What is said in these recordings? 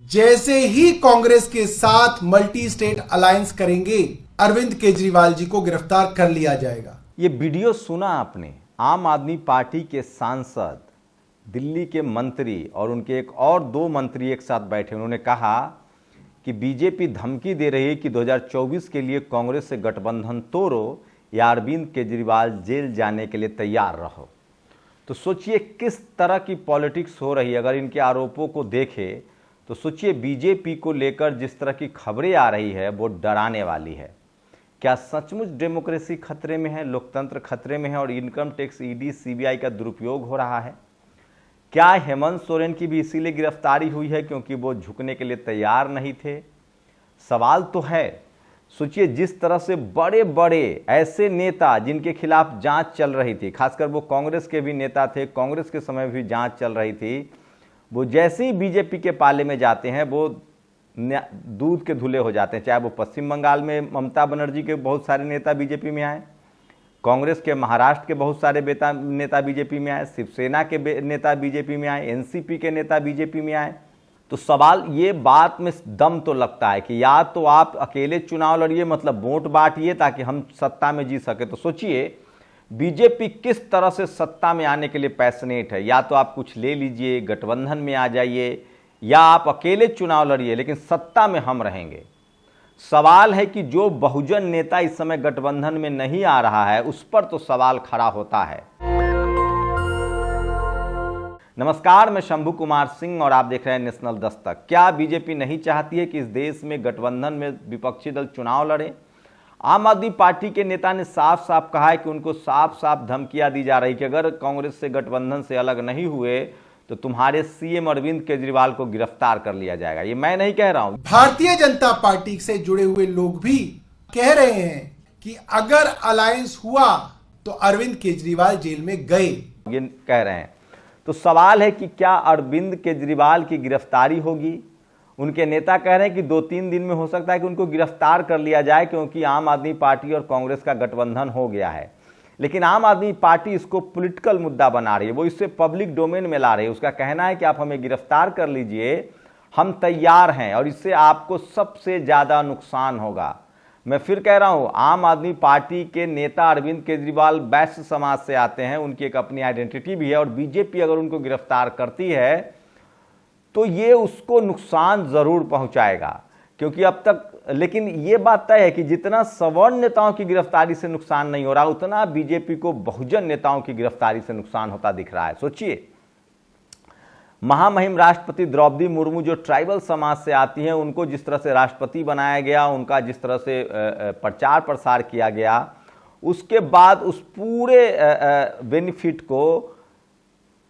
जैसे ही कांग्रेस के साथ मल्टी स्टेट अलायंस करेंगे, अरविंद केजरीवाल जी को गिरफ्तार कर लिया जाएगा। ये वीडियो सुना आपने? आम आदमी पार्टी के सांसद, दिल्ली के मंत्री और उनके एक और दो मंत्री एक साथ बैठे, उन्होंने कहा कि बीजेपी धमकी दे रही है कि 2024 के लिए कांग्रेस से गठबंधन तोड़ो या अरविंद केजरीवाल जेल जाने के लिए तैयार रहो। तो सोचिए किस तरह की पॉलिटिक्स हो रही है। अगर इनके आरोपों को देखें तो सोचिए बीजेपी को लेकर जिस तरह की खबरें आ रही है वो डराने वाली है। क्या सचमुच डेमोक्रेसी खतरे में है, लोकतंत्र खतरे में है और इनकम टैक्स, ईडी, सीबीआई का दुरुपयोग हो रहा है? क्या हेमंत सोरेन की भी इसीलिए गिरफ्तारी हुई है क्योंकि वो झुकने के लिए तैयार नहीं थे? सवाल तो है। सोचिए जिस तरह से बड़े बड़े ऐसे नेता जिनके खिलाफ जांच चल रही थी, खासकर वो कांग्रेस के भी नेता थे, कांग्रेस के समय भी जांच चल रही थी, वो जैसे ही बीजेपी के पाले में जाते हैं वो दूध के धुले हो जाते हैं। चाहे वो पश्चिम बंगाल में ममता बनर्जी के बहुत सारे नेता बीजेपी में आए, कांग्रेस के महाराष्ट्र के बहुत सारे नेता बीजेपी में आए, शिवसेना के नेता बीजेपी में आए, एनसीपी के नेता बीजेपी में आए। तो सवाल ये बात में दम तो लगता है कि या तो आप अकेले चुनाव लड़िए, मतलब वोट बांटिए ताकि हम सत्ता में जी सके। तो सोचिए बीजेपी किस तरह से सत्ता में आने के लिए पैशनेट है। या तो आप कुछ ले लीजिए, गठबंधन में आ जाइए, या आप अकेले चुनाव लड़िए लेकिन सत्ता में हम रहेंगे। सवाल है कि जो बहुजन नेता इस समय गठबंधन में नहीं आ रहा है उस पर तो सवाल खड़ा होता है। नमस्कार, मैं शंभू कुमार सिंह और आप देख रहे हैं नेशनल दस्तक। क्या बीजेपी नहीं चाहती है कि इस देश में गठबंधन में विपक्षी दल चुनाव लड़े? आम आदमी पार्टी के नेता ने साफ साफ कहा है कि उनको साफ साफ धमकियां दी जा रही कि अगर कांग्रेस से गठबंधन से अलग नहीं हुए तो तुम्हारे सीएम अरविंद केजरीवाल को गिरफ्तार कर लिया जाएगा। ये मैं नहीं कह रहा हूं, भारतीय जनता पार्टी से जुड़े हुए लोग भी कह रहे हैं कि अगर अलायंस हुआ तो अरविंद केजरीवाल जेल में गए, ये कह रहे हैं। तो सवाल है कि क्या अरविंद केजरीवाल की गिरफ्तारी होगी? उनके नेता कह रहे हैं कि 2-3 दिन में हो सकता है कि उनको गिरफ्तार कर लिया जाए क्योंकि आम आदमी पार्टी और कांग्रेस का गठबंधन हो गया है। लेकिन आम आदमी पार्टी इसको पॉलिटिकल मुद्दा बना रही है, वो इससे पब्लिक डोमेन में ला रही है। उसका कहना है कि आप हमें गिरफ्तार कर लीजिए, हम तैयार हैं और इससे आपको सबसे ज्यादा नुकसान होगा। मैं फिर कह रहा हूं, आम आदमी पार्टी के नेता अरविंद केजरीवाल वैश्य समाज से आते हैं, उनकी एक अपनी आइडेंटिटी भी है और बीजेपी अगर उनको गिरफ्तार करती है तो ये उसको नुकसान जरूर पहुंचाएगा क्योंकि अब तक। लेकिन ये बात तय है कि जितना सवर्ण नेताओं की गिरफ्तारी से नुकसान नहीं हो रहा उतना बीजेपी को बहुजन नेताओं की गिरफ्तारी से नुकसान होता दिख रहा है। सोचिए महामहिम राष्ट्रपति द्रौपदी मुर्मू जो ट्राइबल समाज से आती हैं, उनको जिस तरह से राष्ट्रपति बनाया गया, उनका जिस तरह से प्रचार प्रसार किया गया, उसके बाद उस पूरे बेनिफिट को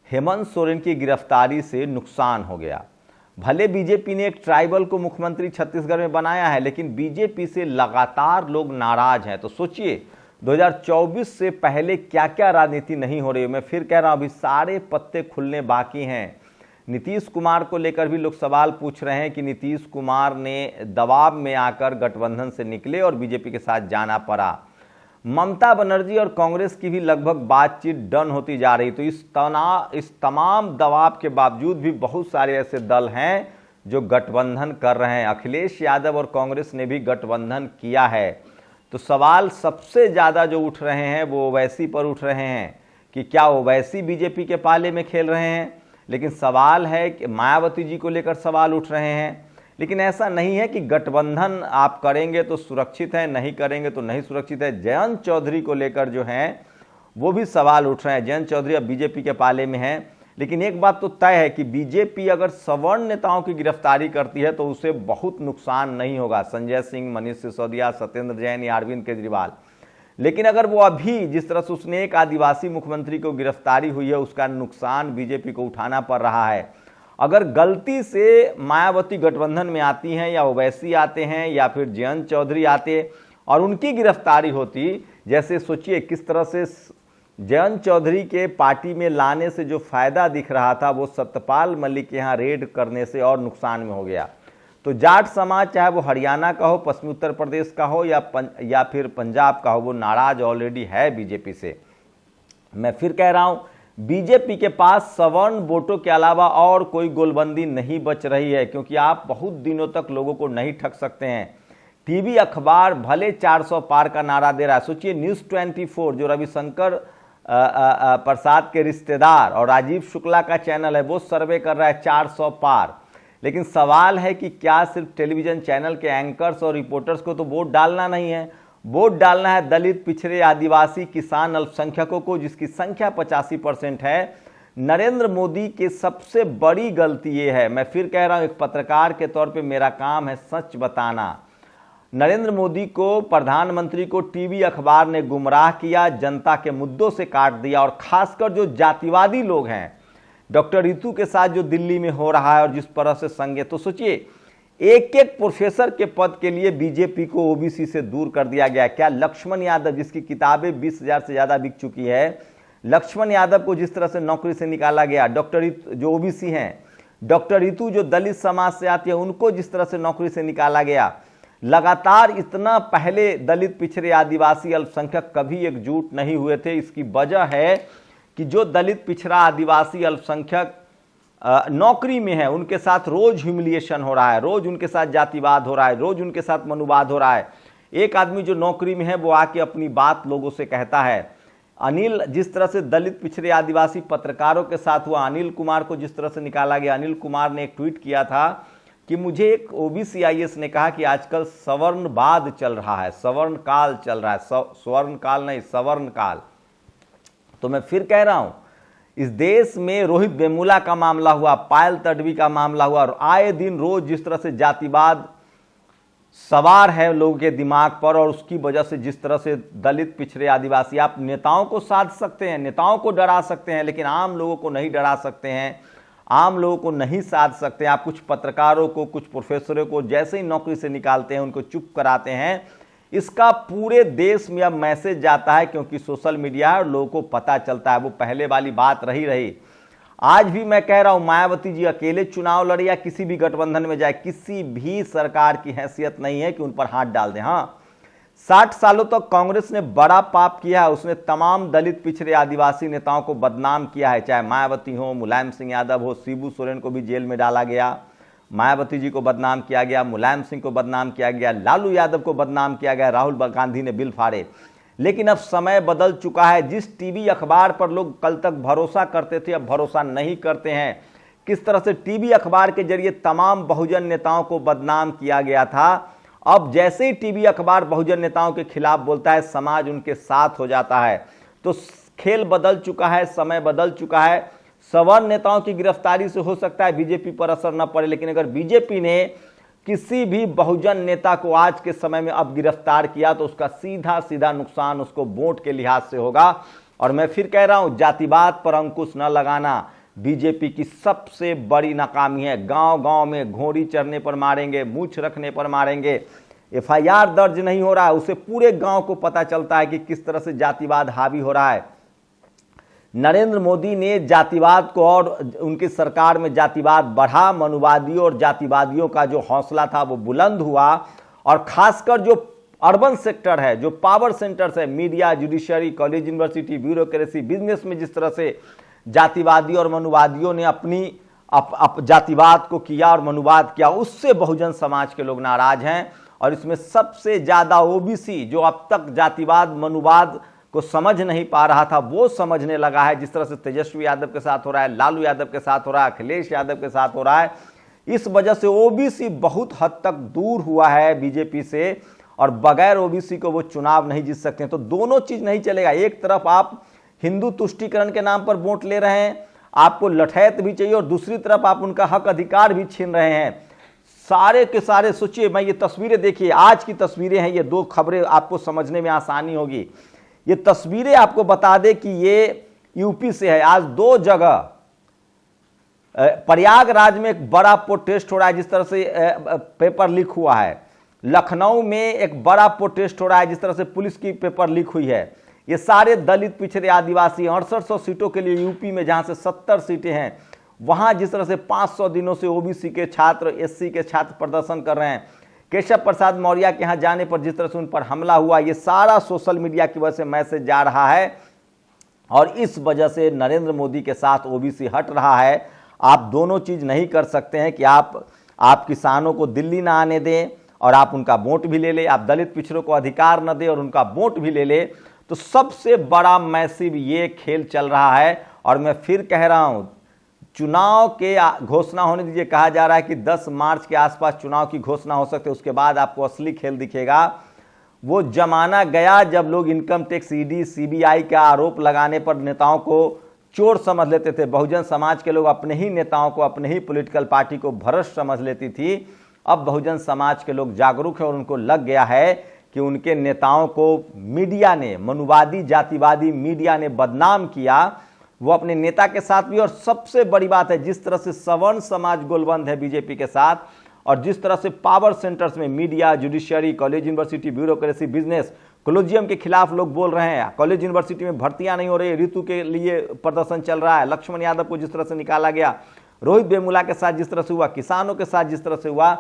हेमंत सोरेन की गिरफ्तारी से नुकसान हो गया। भले बीजेपी ने एक ट्राइबल को मुख्यमंत्री छत्तीसगढ़ में बनाया है लेकिन बीजेपी से लगातार लोग नाराज हैं। तो सोचिए 2024 से पहले क्या क्या राजनीति नहीं हो रही है। मैं फिर कह रहा हूं अभी सारे पत्ते खुलने बाकी हैं। नीतीश कुमार को लेकर भी लोग सवाल पूछ रहे हैं कि नीतीश कुमार ने दबाव में आकर गठबंधन से निकले और बीजेपी के साथ जाना पड़ा। ममता बनर्जी और कांग्रेस की भी लगभग बातचीत डन होती जा रही। तो इस तमाम दबाव के बावजूद भी बहुत सारे ऐसे दल हैं जो गठबंधन कर रहे हैं। अखिलेश यादव और कांग्रेस ने भी गठबंधन किया है। तो सवाल सबसे ज्यादा जो उठ रहे हैं वो ओवैसी पर उठ रहे हैं कि क्या ओवैसी बीजेपी के पाले में खेल रहे हैं। लेकिन सवाल है कि मायावती जी को लेकर सवाल उठ रहे हैं। लेकिन ऐसा नहीं है कि गठबंधन आप करेंगे तो सुरक्षित है, नहीं करेंगे तो नहीं सुरक्षित है। जयंत चौधरी को लेकर जो है वो भी सवाल उठ रहे हैं। जयंत चौधरी अब बीजेपी के पाले में है। लेकिन एक बात तो तय है कि बीजेपी अगर सवर्ण नेताओं की गिरफ्तारी करती है तो उसे बहुत नुकसान नहीं होगा, संजय सिंह, मनीष सिसोदिया, सत्येंद्र जैन या अरविंद केजरीवाल। लेकिन अगर वो अभी जिस तरह से उसने एक आदिवासी मुख्यमंत्री को गिरफ्तारी हुई है उसका नुकसान बीजेपी को उठाना पड़ रहा है। अगर गलती से मायावती गठबंधन में आती हैं या ओवैसी आते हैं या फिर जयंत चौधरी आते और उनकी गिरफ्तारी होती, जैसे सोचिए किस तरह से जयंत चौधरी के पार्टी में लाने से जो फायदा दिख रहा था वो सत्यपाल मलिक के यहाँ रेड करने से और नुकसान में हो गया। तो जाट समाज चाहे वो हरियाणा का हो, पश्चिमी उत्तर प्रदेश का हो या फिर पंजाब का हो, वो नाराज ऑलरेडी है बीजेपी से। मैं फिर कह रहा हूं बीजेपी के पास सवर्ण वोटों के अलावा और कोई गोलबंदी नहीं बच रही है, क्योंकि आप बहुत दिनों तक लोगों को नहीं ठग सकते हैं। टीवी अखबार भले 400 पार का नारा दे रहा है। सोचिए, न्यूज़ 24 जो रविशंकर प्रसाद के रिश्तेदार और राजीव शुक्ला का चैनल है, वो सर्वे कर रहा है 400 पार। लेकिन सवाल है कि क्या सिर्फ टेलीविजन चैनल के एंकर्स और रिपोर्टर्स को तो वोट डालना नहीं है, वोट डालना है दलित, पिछड़े, आदिवासी, किसान, अल्पसंख्यकों को, जिसकी संख्या 85% है। नरेंद्र मोदी की सबसे बड़ी गलती ये है, मैं फिर कह रहा हूं, एक पत्रकार के तौर पे मेरा काम है सच बताना। नरेंद्र मोदी को, प्रधानमंत्री को टीवी अखबार ने गुमराह किया, जनता के मुद्दों से काट दिया, और खासकर जो जातिवादी लोग हैं, डॉक्टर रितु के साथ जो दिल्ली में हो रहा है और जिस तरह से संगे, तो सोचिए एक एक प्रोफेसर के पद के लिए बीजेपी को ओबीसी से दूर कर दिया गया। क्या लक्ष्मण यादव, जिसकी किताबें 20,000 से ज्यादा बिक चुकी है, लक्ष्मण यादव को जिस तरह से नौकरी से निकाला गया, डॉक्टर रितु जो ओबीसी हैं, डॉक्टर रितु जो दलित समाज से आती है, उनको जिस तरह से नौकरी से निकाला गया, लगातार इतना पहले दलित, पिछड़े, आदिवासी, अल्पसंख्यक कभी एकजुट नहीं हुए थे। इसकी वजह है कि जो दलित, पिछड़ा, आदिवासी, अल्पसंख्यक नौकरी में है, उनके साथ रोज ह्यूमिलिएशन हो रहा है, रोज उनके साथ जातिवाद हो रहा है, रोज उनके साथ मनुवाद हो रहा है। एक आदमी जो नौकरी में है वो आके अपनी बात लोगों से कहता है। अनिल, जिस तरह से दलित, पिछड़े, आदिवासी पत्रकारों के साथ हुआ, अनिल कुमार को जिस तरह से निकाला गया, अनिल कुमार ने एक ट्वीट किया था कि मुझे एक ओबीसी आईएएस ने कहा कि आजकल सवर्णवाद चल रहा है, सवर्ण काल चल रहा है, स्वर्ण काल नहीं, सवर्ण काल। तो मैं फिर कह रहा हूं, इस देश में रोहित वेमुला का मामला हुआ, पायल तडवी का मामला हुआ, और आए दिन रोज जिस तरह से जातिवाद सवार है लोगों के दिमाग पर, और उसकी वजह से जिस तरह से दलित, पिछड़े, आदिवासी, आप नेताओं को साध सकते हैं, नेताओं को डरा सकते हैं, लेकिन आम लोगों को नहीं डरा सकते हैं, आम लोगों को नहीं साध सकते। आप कुछ पत्रकारों को, कुछ प्रोफेसरों को जैसे ही नौकरी से निकालते हैं, उनको चुप कराते हैं। इसका पूरे देश में अब मैसेज जाता है, क्योंकि सोशल मीडिया है और लोगों को पता चलता है। वो पहले वाली बात रही। आज भी मैं कह रहा हूं, मायावती जी अकेले चुनाव लड़े या किसी भी गठबंधन में जाए, किसी भी सरकार की हैसियत नहीं है कि उन पर हाथ डाल दें। हाँ, 60 सालों तक कांग्रेस ने बड़ा पाप किया है। उसने तमाम दलित, पिछड़े, आदिवासी नेताओं को बदनाम किया है, चाहे मायावती हो, मुलायम सिंह यादव हो, शिबू सोरेन को भी जेल में डाला गया, मायावती जी को बदनाम किया गया, मुलायम सिंह को बदनाम किया गया, लालू यादव को बदनाम किया गया, राहुल गांधी ने बिल फाड़े। लेकिन अब समय बदल चुका है। जिस टीवी अखबार पर लोग कल तक भरोसा करते थे, अब भरोसा नहीं करते हैं। किस तरह से टीवी अखबार के जरिए तमाम बहुजन नेताओं को बदनाम किया गया था, अब जैसे ही टीवी अखबार बहुजन नेताओं के खिलाफ बोलता है, समाज उनके साथ हो जाता है। तो खेल बदल चुका है, समय बदल चुका है। सवर्ण नेताओं की गिरफ्तारी से हो सकता है बीजेपी पर असर न पड़े, लेकिन अगर बीजेपी ने किसी भी बहुजन नेता को आज के समय में अब गिरफ्तार किया तो उसका सीधा सीधा नुकसान उसको वोट के लिहाज से होगा। और मैं फिर कह रहा हूं, जातिवाद पर अंकुश न लगाना बीजेपी की सबसे बड़ी नाकामी है। गांव गांव में घोड़ी चढ़ने पर मारेंगे, मूछ रखने पर मारेंगे, एफआईआर दर्ज नहीं हो रहा है, उसे पूरे गांव को पता चलता है कि किस तरह से जातिवाद हावी हो रहा है। नरेंद्र मोदी ने जातिवाद को, और उनकी सरकार में जातिवाद बढ़ा, मनुवादियों और जातिवादियों का जो हौसला था वो बुलंद हुआ। और खासकर जो अर्बन सेक्टर है, जो पावर सेंटर्स है, media, judiciary, college, university, bureaucracy, business में जिस तरह से जातिवादी और मनुवादियों ने अपनी जातिवाद को किया और मनुवाद किया, उससे बहुजन समाज के लोग नाराज हैं। और इसमें सबसे ज्यादा ओबीसी, जो अब तक जातिवाद, मनुवाद को समझ नहीं पा रहा था, वो समझने लगा है। जिस तरह से तेजस्वी यादव के साथ हो रहा है, लालू यादव के साथ हो रहा है, अखिलेश यादव के साथ हो रहा है, इस वजह से ओबीसी बहुत हद तक दूर हुआ है बीजेपी से, और बगैर ओबीसी को वो चुनाव नहीं जीत सकते। तो दोनों चीज नहीं चलेगा। एक तरफ आप हिंदू तुष्टीकरण के नाम पर वोट ले रहे हैं, आपको लठैत भी चाहिए, और दूसरी तरफ आप उनका हक अधिकार भी छीन रहे हैं। सारे के सारे सोचिए, मैं ये तस्वीरें देखिए, आज की तस्वीरें हैं, ये दो खबरें आपको समझने में आसानी होगी। ये तस्वीरें आपको बता दें कि ये यूपी से है। आज दो जगह प्रयागराज में एक बड़ा प्रोटेस्ट हो रहा है, जिस तरह से पेपर लीक हुआ है। लखनऊ में एक बड़ा प्रोटेस्ट हो रहा है, जिस तरह से पुलिस की पेपर लीक हुई है। ये सारे दलित, पिछड़े, आदिवासी 6800 सीटों के लिए यूपी में, जहां से 70 सीटें हैं, वहां जिस तरह से 500 दिनों से ओबीसी के छात्र, एससी के छात्र प्रदर्शन कर रहे हैं। केशव प्रसाद मौर्य के यहां जाने पर जिस तरह से उन पर हमला हुआ, ये सारा सोशल मीडिया की वजह से मैसेज जा रहा है और इस वजह से नरेंद्र मोदी के साथ ओबीसी हट रहा है। आप दोनों चीज नहीं कर सकते हैं कि आप किसानों को दिल्ली ना आने दें और आप उनका वोट भी ले ले, आप दलित पिछड़ों को अधिकार न दें और उनका वोट भी ले ले। तो सबसे बड़ा मैसिव ये खेल चल रहा है। और मैं फिर कह रहा हूं, चुनाव के घोषणा होने दीजिए। कहा जा रहा है कि 10 मार्च के आसपास चुनाव की घोषणा हो सकती है, उसके बाद आपको असली खेल दिखेगा। वो जमाना गया जब लोग इनकम टैक्स, ईडी, सीबीआई का आरोप लगाने पर नेताओं को चोर समझ लेते थे। बहुजन समाज के लोग अपने ही नेताओं को, अपने ही पॉलिटिकल पार्टी को भ्रष्ट समझ लेती थी। अब बहुजन समाज के लोग जागरूक हैं और उनको लग गया है कि उनके नेताओं को मीडिया ने, मनुवादी जातिवादी मीडिया ने बदनाम किया। वो अपने नेता के साथ भी, और सबसे बड़ी बात है जिस तरह से सवर्ण समाज गोलबंद है बीजेपी के साथ, और जिस तरह से पावर सेंटर्स में media, judiciary, college university, bureaucracy, business, collegium के खिलाफ लोग बोल रहे हैं। कॉलेज यूनिवर्सिटी में भर्तियां नहीं हो रही, ऋतु के लिए प्रदर्शन चल रहा है। लक्ष्मण यादव को जिस तरह से निकाला गया, रोहित वेमुला के साथ जिस तरह से हुआ, किसानों के साथ जिस तरह से हुआ,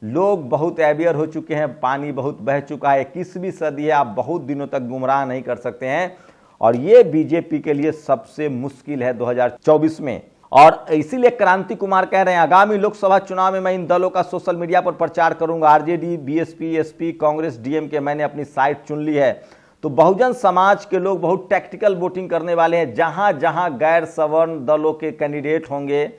लोग बहुत अवेयर हो चुके हैं। पानी बहुत बह चुका है। 21वीं सदी है, आप बहुत दिनों तक गुमराह नहीं कर सकते हैं। और ये बीजेपी के लिए सबसे मुश्किल है 2024 में। और इसीलिए क्रांति कुमार कह रहे हैं, आगामी लोकसभा चुनाव में मैं इन दलों का सोशल मीडिया पर प्रचार करूंगा। RJD, BSP, SP, Congress, DMK, मैंने अपनी साइट चुन ली है। तो बहुजन समाज के लोग बहुत टैक्टिकल वोटिंग करने वाले हैं। जहां जहां गैर सवर्ण दलों के कैंडिडेट होंगे,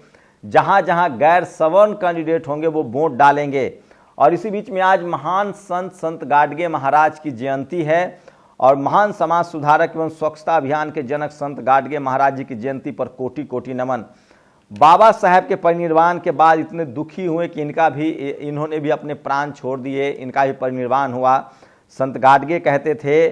जहां जहां गैर सवर्ण कैंडिडेट होंगे, वो वोट डालेंगे। और इसी बीच में आज महान संत गाडगे महाराज की जयंती है। और महान समाज सुधारक एवं स्वच्छता अभियान के जनक संत गाडगे महाराज जी की जयंती पर कोटि कोटि नमन। बाबा साहब के परिनिर्वाण के बाद इतने दुखी हुए कि इन्होंने भी अपने प्राण छोड़ दिए, इनका भी परिनिर्वाण हुआ। संत गाडगे कहते थे,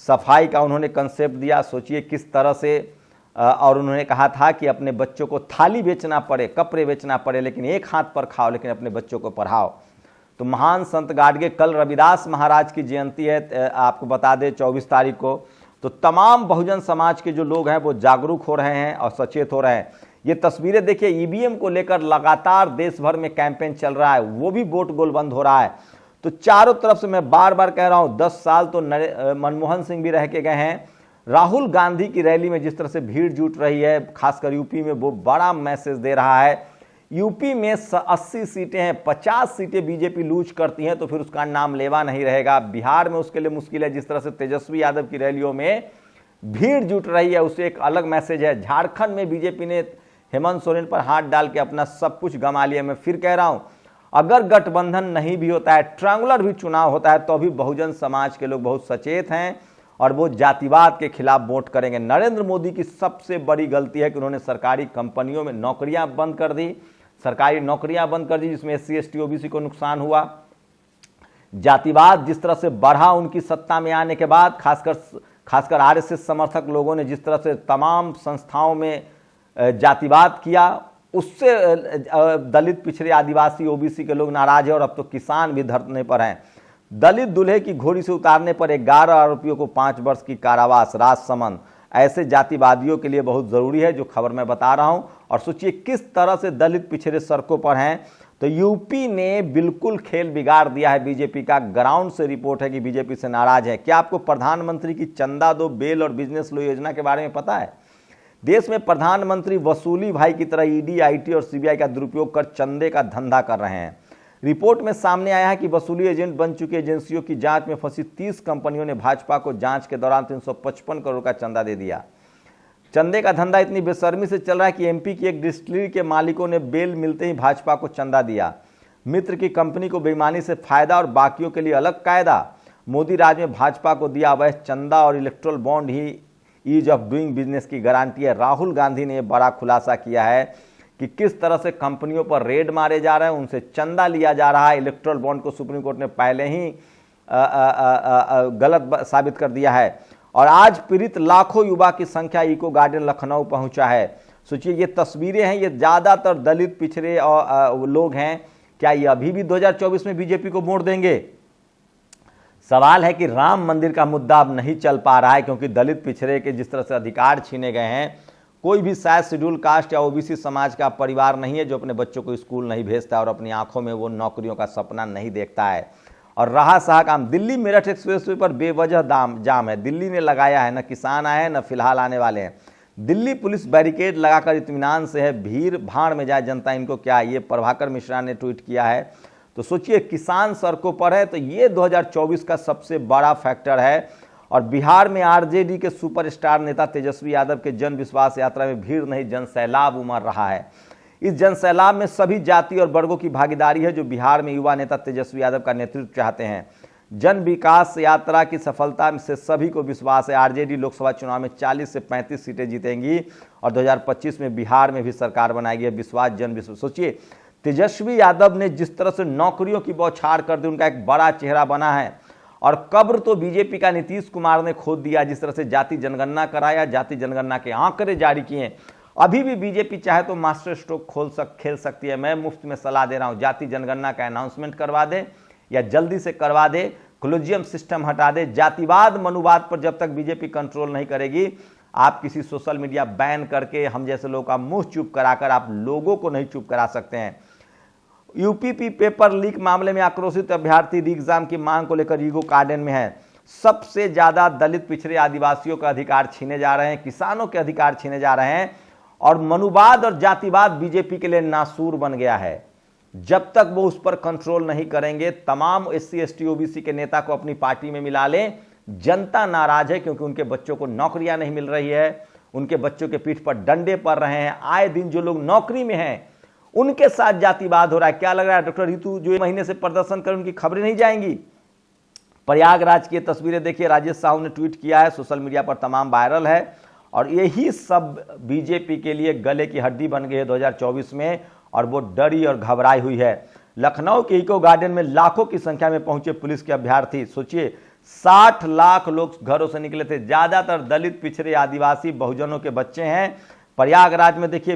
सफाई का उन्होंने कंसेप्ट दिया, सोचिए किस तरह से। और उन्होंने कहा था कि अपने बच्चों को थाली बेचना पड़े, कपड़े बेचना पड़े, लेकिन एक हाथ पर खाओ, लेकिन अपने बच्चों को पढ़ाओ। तो महान संत गाडगे, कल रविदास महाराज की जयंती है, आपको बता दें 24 तारीख को। तो तमाम बहुजन समाज के जो लोग हैं वो जागरूक हो रहे हैं और सचेत हो रहे हैं। ये तस्वीरें देखिए, ईवीएम को लेकर लगातार देश भर में कैंपेन चल रहा है, वो भी वोट गोलबंद हो रहा है। तो चारों तरफ से मैं बार बार कह रहा हूं, 10 साल तो मनमोहन सिंह भी रह के गए हैं। राहुल गांधी की रैली में जिस तरह से भीड़ जुट रही है, खासकर यूपी में, वो बड़ा मैसेज दे रहा है। यूपी में 80 सीटें हैं, 50 सीटें बीजेपी लूज करती हैं तो फिर उसका नाम लेवा नहीं रहेगा। बिहार में उसके लिए मुश्किल है। जिस तरह से तेजस्वी यादव की रैलियों में भीड़ जुट रही है, उसे एक अलग मैसेज है। झारखंड में बीजेपी ने हेमंत सोरेन पर हाथ डाल के अपना सब कुछ गंवा लिया। मैं फिर कह रहा हूं, अगर गठबंधन नहीं भी होता है, ट्रायंगुलर भी चुनाव होता है, तो अभी बहुजन समाज के लोग बहुत सचेत हैं और वो जातिवाद के खिलाफ वोट करेंगे। नरेंद्र मोदी की सबसे बड़ी गलती है कि उन्होंने सरकारी कंपनियों में नौकरियां बंद कर दी, सरकारी नौकरियां बंद कर दी, जिसमें एससी, एसटी, ओबीसी को नुकसान हुआ। जातिवाद जिस तरह से बढ़ा उनकी सत्ता में आने के बाद, खासकर आरएसएस समर्थक लोगों ने जिस तरह से तमाम संस्थाओं में जातिवाद किया, उससे दलित, पिछड़े, आदिवासी, ओबीसी के लोग नाराज है। और अब तो किसान भी धरने पर हैं। दलित दूल्हे की घोड़ी से उतारने पर 11 आरोपियों को 5 वर्ष की कारावास, राजसमंद। ऐसे जातिवादियों के लिए बहुत जरूरी है जो खबर मैं बता रहा हूं। और सोचिए किस तरह से दलित पिछड़े सड़कों पर हैं। तो यूपी ने बिल्कुल खेल बिगाड़ दिया है बीजेपी का। ग्राउंड से रिपोर्ट है कि बीजेपी से नाराज है। क्या आपको प्रधानमंत्री की चंदा दो, बेल और बिजनेस लो योजना के बारे में पता है? देश में प्रधानमंत्री वसूली भाई की तरह ईडी, आईटी और सीबीआई का दुरुपयोग कर चंदे का धंधा कर रहे हैं। रिपोर्ट में सामने आया है कि वसूली एजेंट बन चुके एजेंसियों की जांच में फंसी 30 कंपनियों ने भाजपा को जांच के दौरान 355 करोड़ का चंदा दे दिया। चंदे का धंधा इतनी बेशर्मी से चल रहा है कि एमपी की एक डिस्टिलरी के मालिकों ने बेल मिलते ही भाजपा को चंदा दिया। मित्र की कंपनी को बेईमानी से फायदा और बाकियों के लिए अलग कायदा। मोदी राज में भाजपा को दिया अवैध चंदा और इलेक्ट्रल बॉन्ड ही ईज ऑफ डूइंग बिजनेस की गारंटी है। राहुल गांधी ने बड़ा खुलासा किया है कि किस तरह से कंपनियों पर रेड मारे जा रहे हैं, उनसे चंदा लिया जा रहा है। इलेक्ट्रल बॉन्ड को सुप्रीम कोर्ट ने पहले ही गलत साबित कर दिया है। और आज पीड़ित लाखों युवा की संख्या इको गार्डन लखनऊ पहुंचा है। सोचिए ये तस्वीरें हैं, ये ज्यादातर दलित पिछड़े लोग हैं। क्या ये अभी भी 2024 में बीजेपी को वोट देंगे? सवाल है कि राम मंदिर का मुद्दा अब नहीं चल पा रहा है, क्योंकि दलित पिछड़े के जिस तरह से अधिकार छीने गए हैं। कोई भी शायद शेड्यूल कास्ट या ओबीसी समाज का परिवार नहीं है जो अपने बच्चों को स्कूल नहीं भेजता और अपनी आंखों में वो नौकरियों का सपना नहीं देखता है। और रहा सहा काम। दिल्ली मेरठ एक्सप्रेसवे पर बेवजह जाम है, दिल्ली ने लगाया है, न किसान आए हैं न फिलहाल आने वाले हैं। दिल्ली पुलिस बैरिकेड लगाकर इत्मीनान से है, भीड़ भाड़ में जाए जनता इनको क्या। ये प्रभाकर मिश्रा ने ट्वीट किया है। तो सोचिए, किसान सड़कों पर है, तो ये 2024 का सबसे बड़ा फैक्टर है। और बिहार में आरजेडी के सुपरस्टार नेता तेजस्वी यादव के जन विश्वास यात्रा में भीड़ नहीं, जन सैलाब उमड़ रहा है। इस जन सैलाब में सभी जाति और वर्गों की भागीदारी है जो बिहार में युवा नेता तेजस्वी यादव का नेतृत्व चाहते हैं। जन विकास यात्रा की सफलता से सभी को विश्वास है, आरजेडी लोकसभा चुनाव में 40 से 35 सीटें जीतेंगी और 2025 में बिहार में भी सरकार बनाएगी। विश्वास जन विश्वास। सोचिए, तेजस्वी यादव ने जिस तरह से नौकरियों की बौछार कर दी, उनका एक बड़ा चेहरा बना है। और कब्र तो बीजेपी का नीतीश कुमार ने खोद दिया, जिस तरह से जाति जनगणना कराया, जाति जनगणना के आंकड़े जारी किए। अभी भी बीजेपी चाहे तो मास्टर स्ट्रोक खेल सकती है। मैं मुफ्त में सलाह दे रहा हूं, जाति जनगणना का अनाउंसमेंट करवा दे या जल्दी से करवा दे, कोलिजियम सिस्टम हटा दे। जातिवाद मनुवाद पर जब तक बीजेपी कंट्रोल नहीं करेगी, आप किसी सोशल मीडिया बैन करके हम जैसे लोगों का मुंह चुप कराकर आप लोगों को नहीं चुप करा सकते हैं। यूपीपी पेपर लीक मामले में आक्रोशित अभ्यर्थी री एग्जाम की मांग को लेकर ईगो गार्डन में है। सबसे ज्यादा दलित पिछड़े आदिवासियों का अधिकार छीने जा रहे हैं, किसानों के अधिकार छीने जा रहे हैं और मनुवाद और जातिवाद बीजेपी के लिए नासूर बन गया है। जब तक वो उस पर कंट्रोल नहीं करेंगे, तमाम एससी एसटी ओबीसी के नेता को अपनी पार्टी में मिला लें। जनता नाराज है क्योंकि उनके बच्चों को नौकरियां नहीं मिल रही है, उनके बच्चों के पीठ पर डंडे पड़ रहे हैं। आए दिन जो लोग नौकरी में हैं उनके साथ जातिवाद हो रहा है। क्या लग रहा है डॉक्टर रितु जो महीने से प्रदर्शन कर उनकी खबरें नहीं जाएंगी? प्रयागराज की तस्वीरें देखिए, राजेश साहू ने ट्वीट किया है, सोशल मीडिया पर तमाम वायरल है। और यही सब बीजेपी के लिए गले की हड्डी बन गई है 2024 में, और वो डरी और घबराई हुई है। लखनऊ के इको गार्डन में लाखों की संख्या में पहुंचे पुलिस के अभ्यर्थी। सोचिए, 60 लाख लोग घरों से निकले थे, ज्यादातर दलित पिछड़े आदिवासी बहुजनों के बच्चे हैं। प्रयागराज में देखिए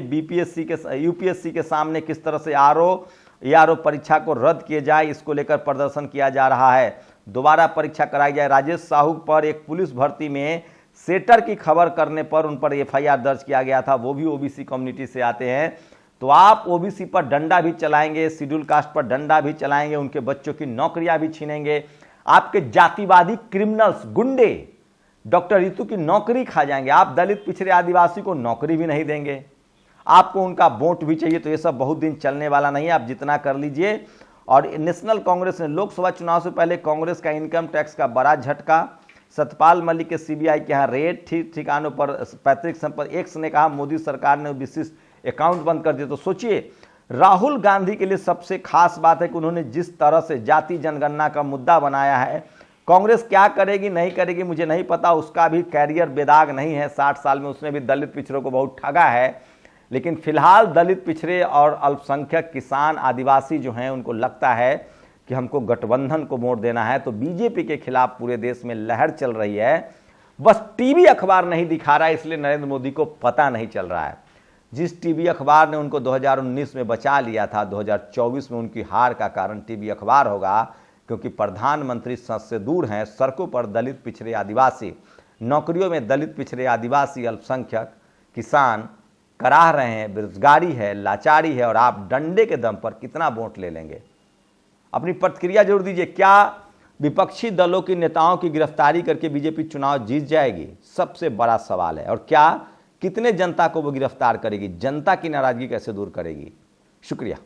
यूपीएससी के सामने किस तरह से आरओ परीक्षा को रद्द किए जाए, इसको लेकर प्रदर्शन किया जा रहा है। दोबारा परीक्षा कराई जाए। राजेश साहू पर एक पुलिस भर्ती में सेटर की खबर करने पर उन पर एफआईआर दर्ज किया गया था। वो भी ओबीसी कम्युनिटी से आते हैं। तो आप ओबीसी पर डंडा भी चलाएंगे, शेड्यूल कास्ट पर डंडा भी चलाएंगे, उनके बच्चों की नौकरियां भी छीनेंगे। आपके जातिवादी क्रिमिनल्स, गुंडे डॉक्टर रितु की नौकरी खा जाएंगे। आप दलित पिछड़े आदिवासी को नौकरी भी नहीं देंगे, आपको उनका वोट भी चाहिए। तो ये सब बहुत दिन चलने वाला नहीं है, आप जितना कर लीजिए। और नेशनल कांग्रेस ने लोकसभा चुनाव से पहले कांग्रेस का इनकम टैक्स का बड़ा झटका। सतपाल मलिक के सीबीआई के यहाँ रेड, ठीक ठिकानों पर पैतृक संपत्ति। एक्स ने कहा मोदी सरकार ने विशिष्ट अकाउंट बंद कर दिए। तो सोचिए, राहुल गांधी के लिए सबसे खास बात है कि उन्होंने जिस तरह से जाति जनगणना का मुद्दा बनाया है, कांग्रेस क्या करेगी नहीं करेगी मुझे नहीं पता, उसका भी कैरियर बेदाग नहीं है। 60 साल में उसने भी दलित पिछड़ों को बहुत ठगा है। लेकिन फिलहाल दलित पिछड़े और अल्पसंख्यक किसान आदिवासी जो हैं उनको लगता है कि हमको गठबंधन को वोट देना है। तो बीजेपी के खिलाफ पूरे देश में लहर चल रही है। बस टीवी अखबार नहीं दिखा रहा है, इसलिए नरेंद्र मोदी को पता नहीं चल रहा है। जिस टीवी अखबार ने उनको 2019 में बचा लिया था, 2024 में उनकी हार का कारण टीवी अखबार होगा, क्योंकि प्रधानमंत्री सच से दूर हैं। सड़कों पर दलित पिछड़े आदिवासी, नौकरियों में दलित पिछड़े आदिवासी, अल्पसंख्यक, किसान कराह रहे हैं। बेरोजगारी है, लाचारी है, और आप डंडे के दम पर कितना वोट ले लेंगे? अपनी प्रतिक्रिया जरूर दीजिए। क्या विपक्षी दलों के नेताओं की गिरफ्तारी करके बीजेपी चुनाव जीत जाएगी? सबसे बड़ा सवाल है। और क्या कितने जनता को वो गिरफ्तार करेगी? जनता की नाराजगी कैसे दूर करेगी? शुक्रिया।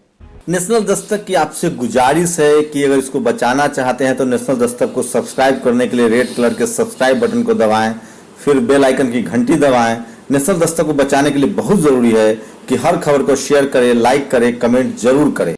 नेशनल दस्तक की आपसे गुजारिश है कि अगर इसको बचाना चाहते हैं तो नेशनल दस्तक को सब्सक्राइब करने के लिए रेड कलर के सब्सक्राइब बटन को दबाएं, फिर बेल आइकन की घंटी दबाएं। नेशनल दस्तक को बचाने के लिए बहुत जरूरी है कि हर खबर को शेयर करें, लाइक करें, कमेंट जरूर करें।